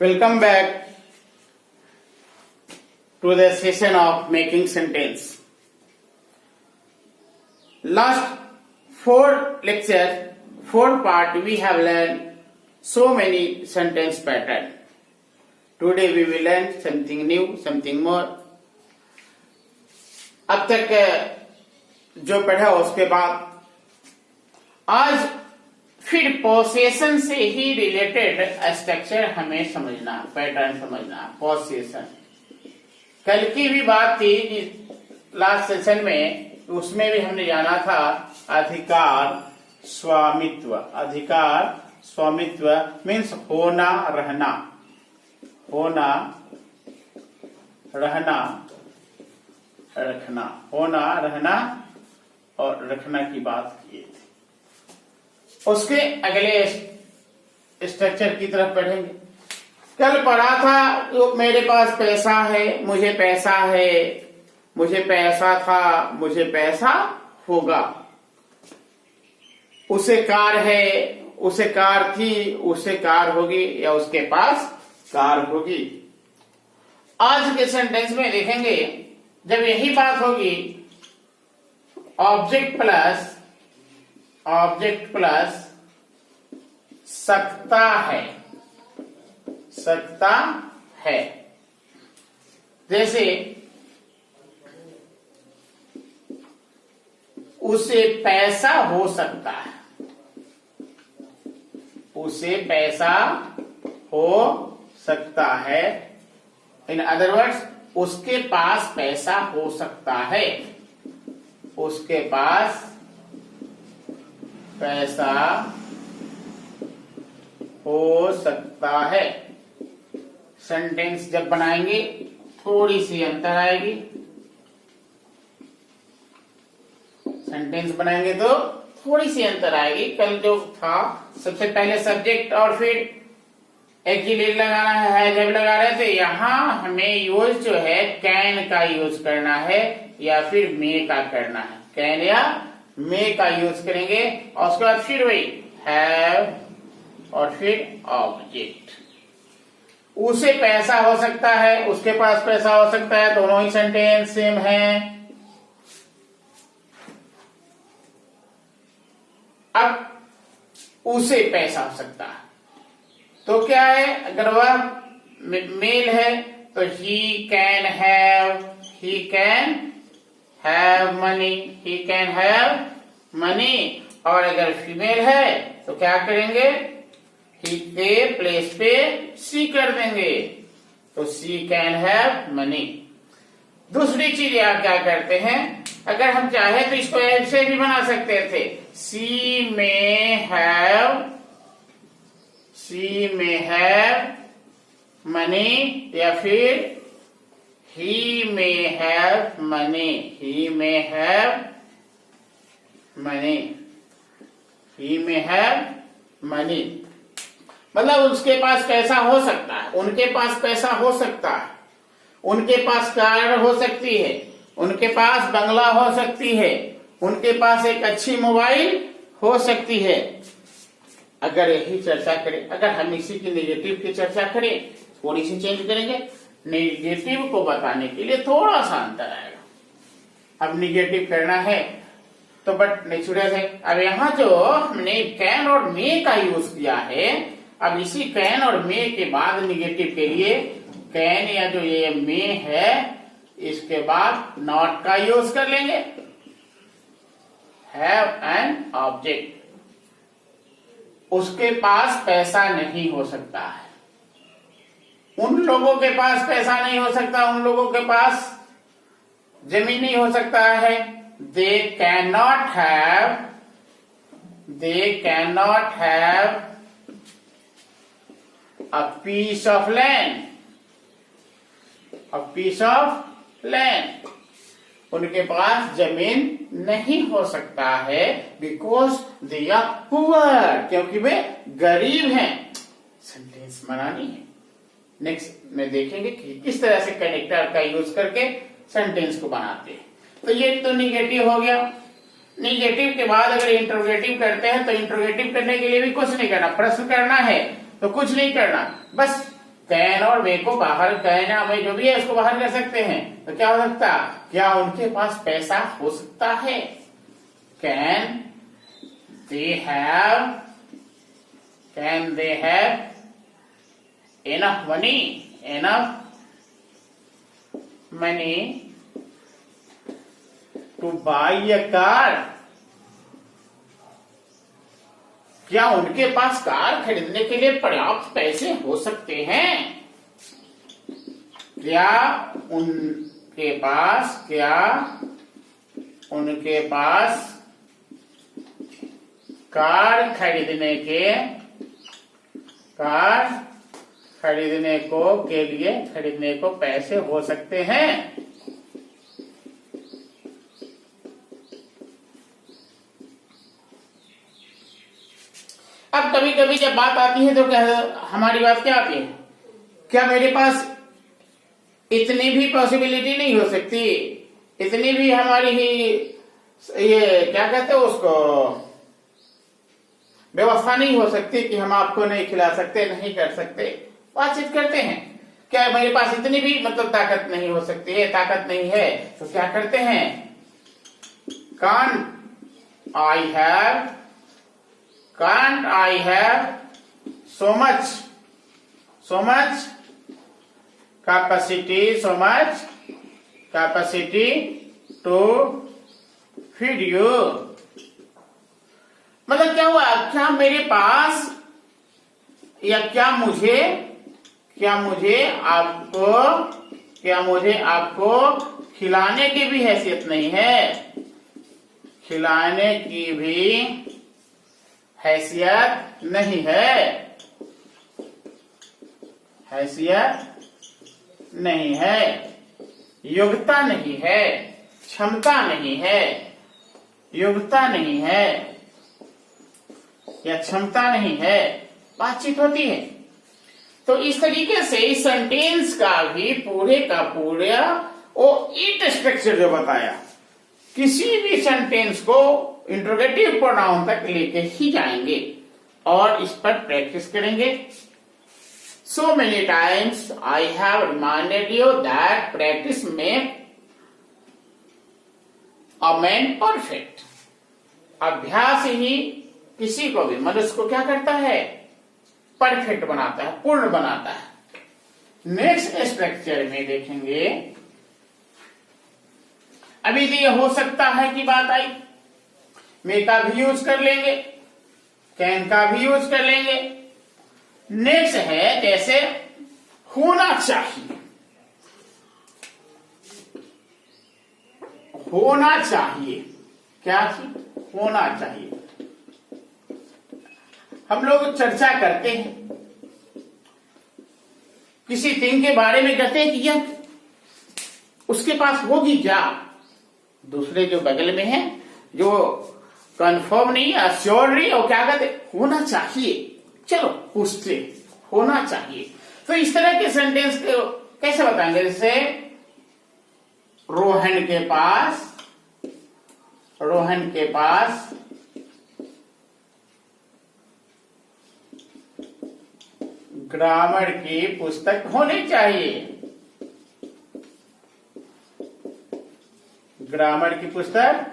Welcome back to the session of making sentence. Last four lecture, four part, we have learned so many sentence pattern. Today we will learn something new, something more. अब तक जो पढ़ा उसके बाद आज फिर possession से ही related structure हमें समझना, पैटर्न समझना. पोसेशन कल की भी बात थी लास्ट सेशन में, उसमें भी हमने जाना था अधिकार स्वामित्व. अधिकार स्वामित्व मीन्स होना रहना, होना रहना रखना, होना रहना और रखना की बात की थी. उसके अगले स्ट्रक्चर की तरफ पढ़ेंगे. कल पढ़ा था तो मेरे पास पैसा है, मुझे पैसा है, मुझे पैसा था, मुझे पैसा होगा. उसे कार है, उसे कार थी, उसे कार होगी या उसके पास कार होगी. आज के सेंटेंस में देखेंगे जब यही बात होगी ऑब्जेक्ट प्लस सकता है, सकता है. जैसे उसे पैसा हो सकता है, उसे पैसा हो सकता है. इन अदर वर्ड्स उसके पास पैसा हो सकता है, उसके पास पैसा हो सकता है. सेंटेंस जब बनाएंगे थोड़ी सी अंतर आएगी. सेंटेंस बनाएंगे तो थोड़ी सी अंतर आएगी. कल जो था सबसे पहले सब्जेक्ट और फिर एक ही लीड लगाना है जब लगा रहे थे. यहां हमें यूज जो है कैन का यूज करना है या फिर मे का करना है. कैन या मे का यूज करेंगे और उसके बाद फिर वही हैव और फिर ऑब्जेक्ट. उसे पैसा हो सकता है, उसके पास पैसा हो सकता है, दोनों ही सेंटेंस सेम है. अब उसे पैसा हो सकता है तो क्या है, अगर वह मेल है तो he can have money, he can have money. और अगर फीमेल है तो क्या करेंगे, ही के प्लेस पे सी कर देंगे तो सी कैन हैव मनी. दूसरी चीज आप क्या करते हैं, अगर हम चाहे तो इसको ऐसे भी बना सकते थे, सी में हैव मनी या फिर he may have money, he may have money, he may have money. मतलब उसके पास पैसा हो सकता है, उनके पास पैसा हो सकता है, उनके पास कार हो सकती है, उनके पास बंगला हो सकती है, उनके पास एक अच्छी मोबाइल हो सकती है. अगर यही चर्चा करें, अगर हम इसी की नेगेटिव की चर्चा करें, थोड़ी सी चेंज करेंगे. नेगेटिव को बताने के लिए थोड़ा सा अंतर आएगा. अब नेगेटिव करना है तो बट नेचुरल है. अब यहाँ जो हमने कैन और मे का यूज किया है, अब इसी कैन और मे के बाद नेगेटिव के लिए कैन या जो ये मे है इसके बाद नॉट का यूज कर लेंगे. हैव एन ऑब्जेक्ट, उसके पास पैसा नहीं हो सकता है, उन लोगों के पास पैसा नहीं हो सकता, उन लोगों के पास जमीन नहीं हो सकता है. They can not have a piece of land, उनके पास जमीन नहीं हो सकता है. बिकॉज दे आर पुअर, क्योंकि वे गरीब हैं. सेंटेंस बनानी है. नेक्स्ट में देखेंगे कि किस तरह से कनेक्टर का यूज करके सेंटेंस को बनाते हैं. तो ये तो निगेटिव हो गया. निगेटिव के बाद अगर इंट्रोगेटिव करते हैं तो इंट्रोगेटिव करने के लिए भी कुछ नहीं करना, प्रश्न करना है तो कुछ नहीं करना, बस कैन और वे को बाहर, कैन या वे जो भी है उसको बाहर कर सकते हैं, तो क्या हो सकता, क्या उनके पास पैसा हो सकता है। Can they have enough money to buy a car। क्या उनके पास कार खरीदने के लिए पर्याप्त पैसे हो सकते हैं। क्या उनके पास कार खरीदने को पैसे हो सकते हैं। अब कभी कभी जब बात आती है तो क्या हमारी बात क्या आती है, क्या मेरे पास इतनी भी पॉसिबिलिटी नहीं हो सकती, इतनी भी हमारी ही ये क्या कहते हैं उसको व्यवस्था नहीं हो सकती कि हम आपको नहीं खिला सकते, नहीं कर सकते, बातचीत करते हैं। क्या मेरे पास इतनी भी मतलब ताकत नहीं हो सकती है, ताकत नहीं है, तो क्या करते हैं, can't I have so much capacity to feed you। मतलब क्या हुआ, क्या मेरे पास या क्या मुझे आपको खिलाने की भी हैसियत नहीं है, खिलाने की भी हैसियत नहीं है, नहीं है, योग्यता नहीं है, क्षमता नहीं है, योग्यता नहीं है या क्षमता नहीं है, बातचीत होती है। तो इस तरीके से इस सेंटेंस का भी पूरे का पूरा वो इट स्ट्रक्चर जो बताया, किसी भी सेंटेंस को इंट्रोगेटिव प्रोनाउन तक लेके ही जाएंगे और इस पर प्रैक्टिस करेंगे। So many times I have reminded you that practice makes a man perfect। अभ्यास ही किसी को भी, मनुष्य को क्या करता है, परफेक्ट बनाता है, पूर्ण बनाता है। नेक्स्ट स्ट्रक्चर में देखेंगे, अभी तो ये हो सकता है कि बात आई, मे का भी यूज कर लेंगे, कैन का भी यूज कर लेंगे। नेक्स्ट है जैसे होना चाहिए, होना चाहिए, क्या होना चाहिए। हम लोग चर्चा करते हैं, किसी थिंग के बारे में कहते हैं कि यह उसके पास होगी क्या, दूसरे जो बगल में है जो कंफर्म नहीं, अश्योर नहीं, और क्या कहते, होना चाहिए, चलो पूछते, होना चाहिए। तो इस तरह के सेंटेंस को कैसे बताएंगे, जैसे रोहन के पास ग्रामर की पुस्तक होनी चाहिए, ग्रामर की पुस्तक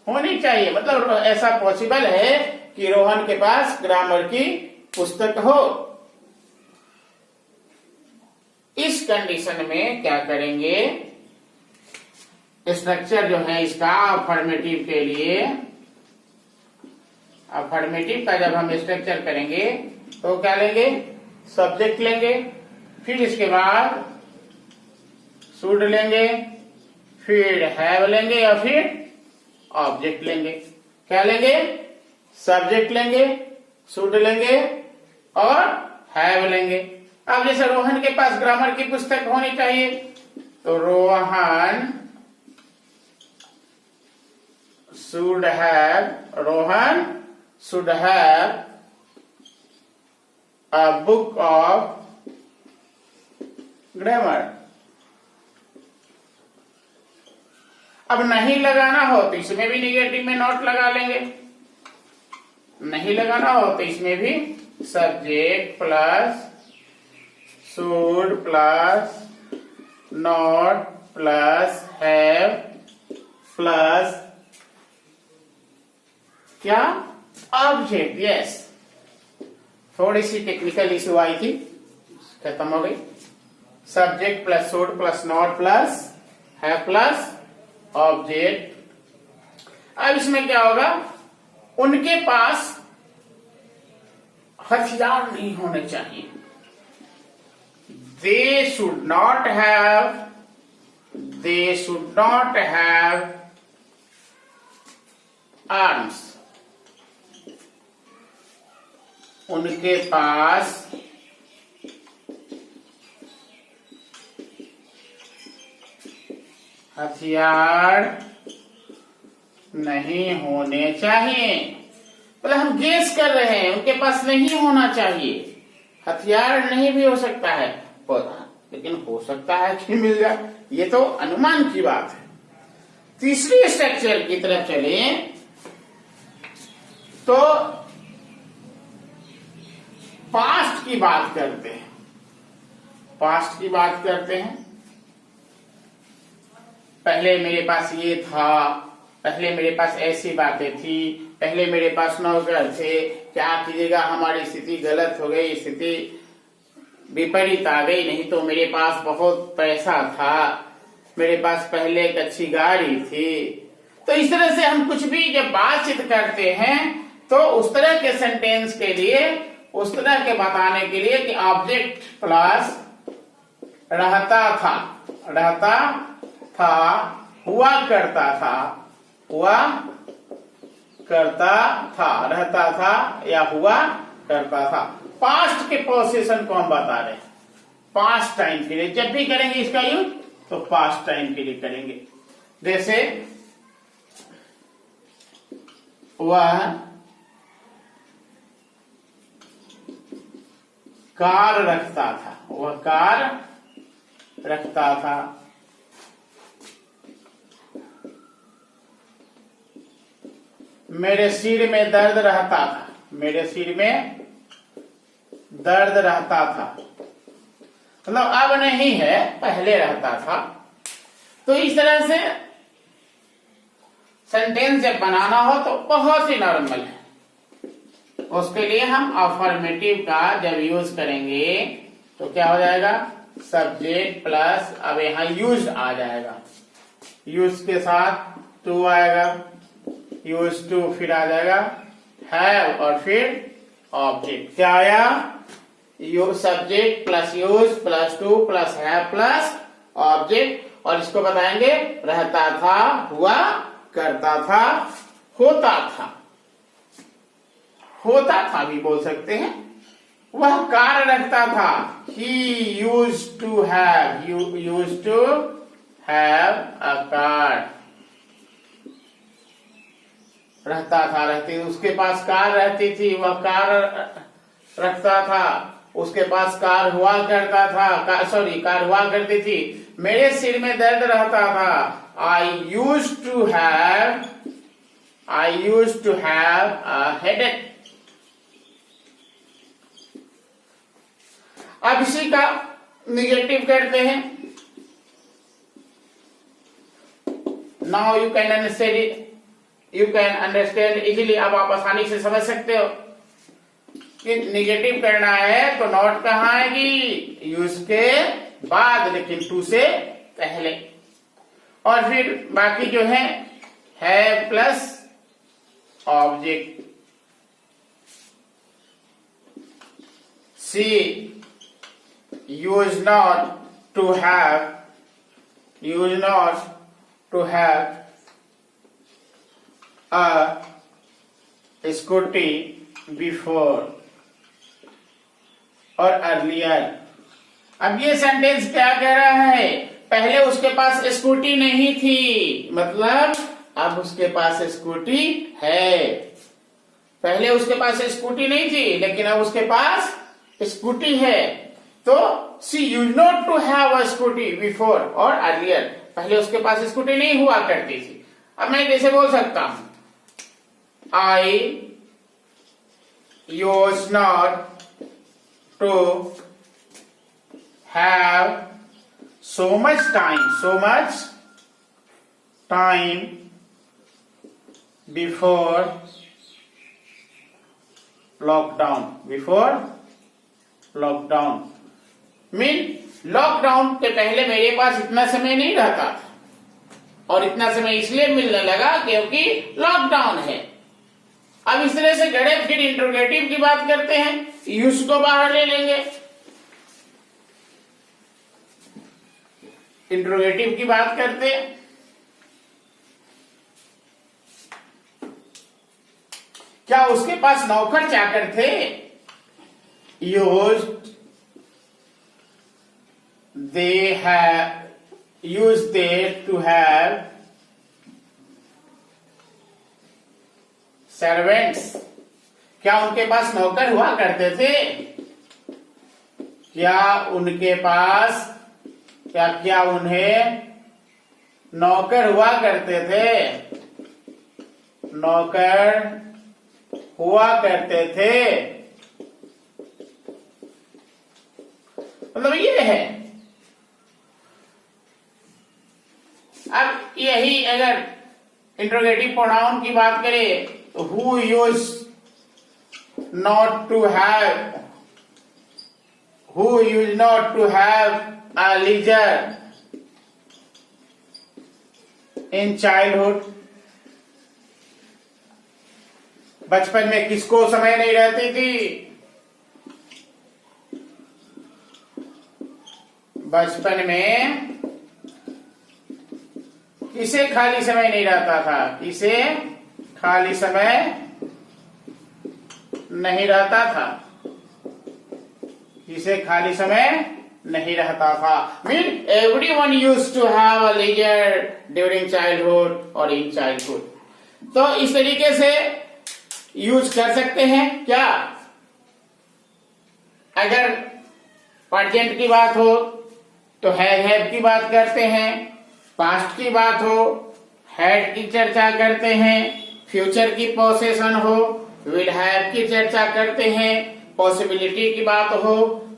होनी चाहिए, मतलब ऐसा पॉसिबल है कि रोहन के पास ग्रामर की पुस्तक हो। इस कंडीशन में क्या करेंगे, स्ट्रक्चर जो है इसका अफर्मेटिव के लिए, अफर्मेटिव का जब हम स्ट्रक्चर करेंगे तो क्या लेंगे, सब्जेक्ट लेंगे, फिर इसके बाद शुड लेंगे, फिर हैव लेंगे या फिर ऑब्जेक्ट लेंगे। क्या लेंगे, सब्जेक्ट लेंगे, शुड लेंगे और हैव लेंगे। अब जैसे रोहन के पास ग्रामर की पुस्तक होनी चाहिए, तो Rohan should have a book of grammar. अब नहीं लगाना हो तो इसमें भी निगेटिव में नॉट लगा लेंगे, नहीं लगाना हो तो इसमें भी subject plus should plus not plus have plus क्या ऑब्जेक्ट। यस, थोड़ी सी टेक्निकल इशू आई थी, खत्म हो गई। Subject plus should plus not plus है प्लस ऑब्जेक्ट। अब इसमें क्या होगा, उनके पास हथियार नहीं होने चाहिए। They should not have arms. उनके पास हथियार नहीं होने चाहिए। मतलब हम गेस कर रहे हैं, उनके पास नहीं होना चाहिए। हथियार नहीं भी हो सकता है, लेकिन हो सकता है कि मिल जाए, ये तो अनुमान की बात है। तीसरी स्ट्रक्चर की तरफ चले तो पास्ट की बात करते हैं। पास्ट की बात करते हैं, पहले मेरे पास ये था, पहले मेरे पास ऐसी बातें थी, पहले मेरे पास नौकर थे, क्या कीजिएगा हमारी स्थिति गलत हो गई, स्थिति विपरीत आ गई। नहीं तो मेरे पास बहुत पैसा था, मेरे पास पहले एक अच्छी गाड़ी थी। तो इस तरह से हम कुछ भी जब बातचीत करते हैं तो उस तरह के सेंटेंस के लिए, उस तरह के बताने के लिए कि ऑब्जेक्ट प्लस रहता था, हुआ करता था, रहता था या हुआ करता था। पास्ट के पोजीशन को हम बता रहे हैं, पास्ट टाइम के लिए जब भी करेंगे इसका यूज तो पास्ट टाइम के लिए करेंगे। जैसे वह कार रखता था, वह कार रखता था। मेरे सिर में दर्द रहता था, मेरे सिर में दर्द रहता था। मतलब अब नहीं है, पहले रहता था। तो इस तरह से सेंटेंस जब बनाना हो तो बहुत ही नॉर्मल है। उसके लिए हम अफर्मेटिव का जब यूज करेंगे तो क्या हो जाएगा, सब्जेक्ट प्लस, अब यहां यूज आ जाएगा, यूज के साथ टू आएगा, यूज टू फिर आ जाएगा हैव और फिर ऑब्जेक्ट। क्या आया, use subject plus use plus two plus have plus object. और इसको बताएंगे रहता था, हुआ करता था, होता था, होता था भी बोल सकते हैं। वह कार रखता था, he used to have a car। रहता था, रहती, उसके पास कार रहती थी, वह कार रखता था, उसके पास कार हुआ करता था, कार हुआ करती थी। मेरे सिर में दर्द रहता था, I used to have a headache। अब इसी का निगेटिव करते हैं। Now you can understand easily. अब आप आसानी से समझ सकते हो कि निगेटिव करना है तो नॉट कहाँ आएगी, यूज के बाद, लेकिन टू से पहले। और फिर बाकी जो है plus object. She used not to have a scooty before और earlier। अब ये सेंटेंस क्या कह रहा है, पहले उसके पास स्कूटी नहीं थी, मतलब अब उसके पास स्कूटी है। पहले उसके पास स्कूटी नहीं थी लेकिन अब उसके पास स्कूटी है। तो she use not to have a scooty before और अर्लियर, पहले उसके पास स्कूटी नहीं हुआ करती थी। अब मैं कैसे बोल सकता हूं, I use not to have so much time before lockdown mean lockdown के पहले मेरे पास इतना समय नहीं रहता था, और इतना समय इसलिए मिलने लगा क्योंकि लॉकडाउन है। अब इस तरह से गड़े फिर इंट्रोगेटिव की बात करते हैं, यूज को बाहर ले लेंगे, इंट्रोगेटिव की बात करते हैं। क्या उसके पास नौकर चाकर थे? Used they to have servants? क्या उनके पास नौकर हुआ करते थे? क्या उन्हें नौकर हुआ करते थे? नौकर हुआ करते थे, मतलब ये है। अब यही अगर इंट्रोगेटिव प्रोनाउन की बात करें तो who use not to have a leisure in childhood? बचपन में किसको समय नहीं रहती थी? बचपन में किसे खाली समय नहीं रहता था? किसे खाली समय नहीं रहता था? किसे खाली समय नहीं रहता था? Mean everyone used to have a leisure during childhood और इन चाइल्डहुड। तो इस तरीके से यूज कर सकते हैं। क्या अगर प्रेजेंट की बात हो तो हैव की बात करते हैं, पास्ट की बात हो हैड की चर्चा करते हैं, फ्यूचर की पोसेशन हो विल हैव की चर्चा करते हैं, पॉसिबिलिटी की बात हो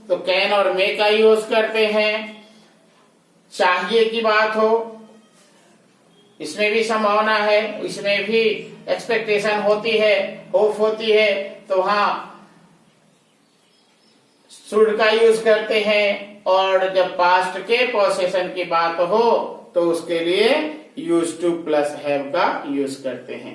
तो कैन और मे का यूज करते हैं, चाहिए की बात हो इसमें भी संभावना है, इसमें भी एक्सपेक्टेशन होती है, होप होती है, तो वहां शुड का यूज करते हैं। और जब पास्ट के पोसेशन की बात हो तो उसके लिए यूज टू प्लस हैव का यूज करते हैं।